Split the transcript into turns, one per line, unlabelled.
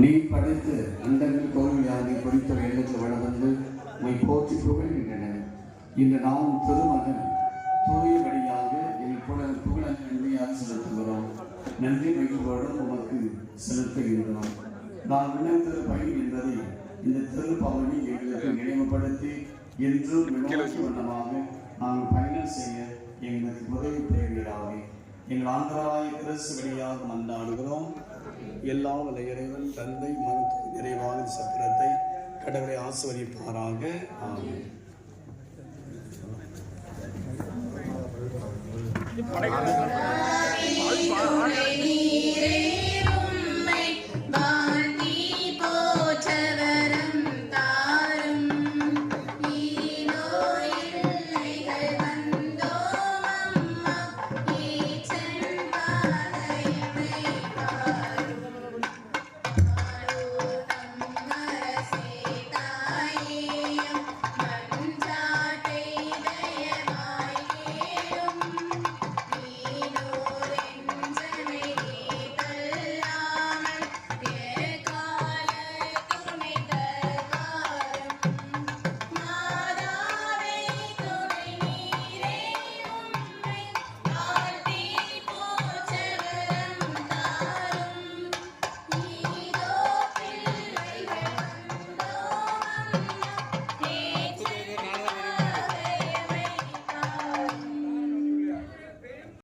நீ படைத்து அண்டங்கள் கோவிலாக குறித்த எண்ணத்தில் வளர்ந்து உமை போற்றி புகழ்கின்றன. இன்று நாம் திருமகன் தூயபடியாக என் புகழ நன்றியாக செலுத்துகிறோம். நன்றி மகிழ்வோடு உமக்கு செலுத்துகின்றோம். நாம் விண்ணப்ப பயணி என்பதை இந்த திருப்பவனி எங்களுக்கு நினைவுபடுத்தி என்றும் வினோக்கி வண்ணமாக நாங்கள் பயணம் செய்ய எங்களுக்கு உதவி புரிவீராக. எங்கள் ஆண்டவராகிய கிறிஸ்து வழியாக மன்றாடுகிறோம். எல்லா வல்ல இறைவன் தந்தை மகன் நிறைவாக சத்திரத்தை கடவுளை ஆசீர்வதிப்பாராக. ஆமென்.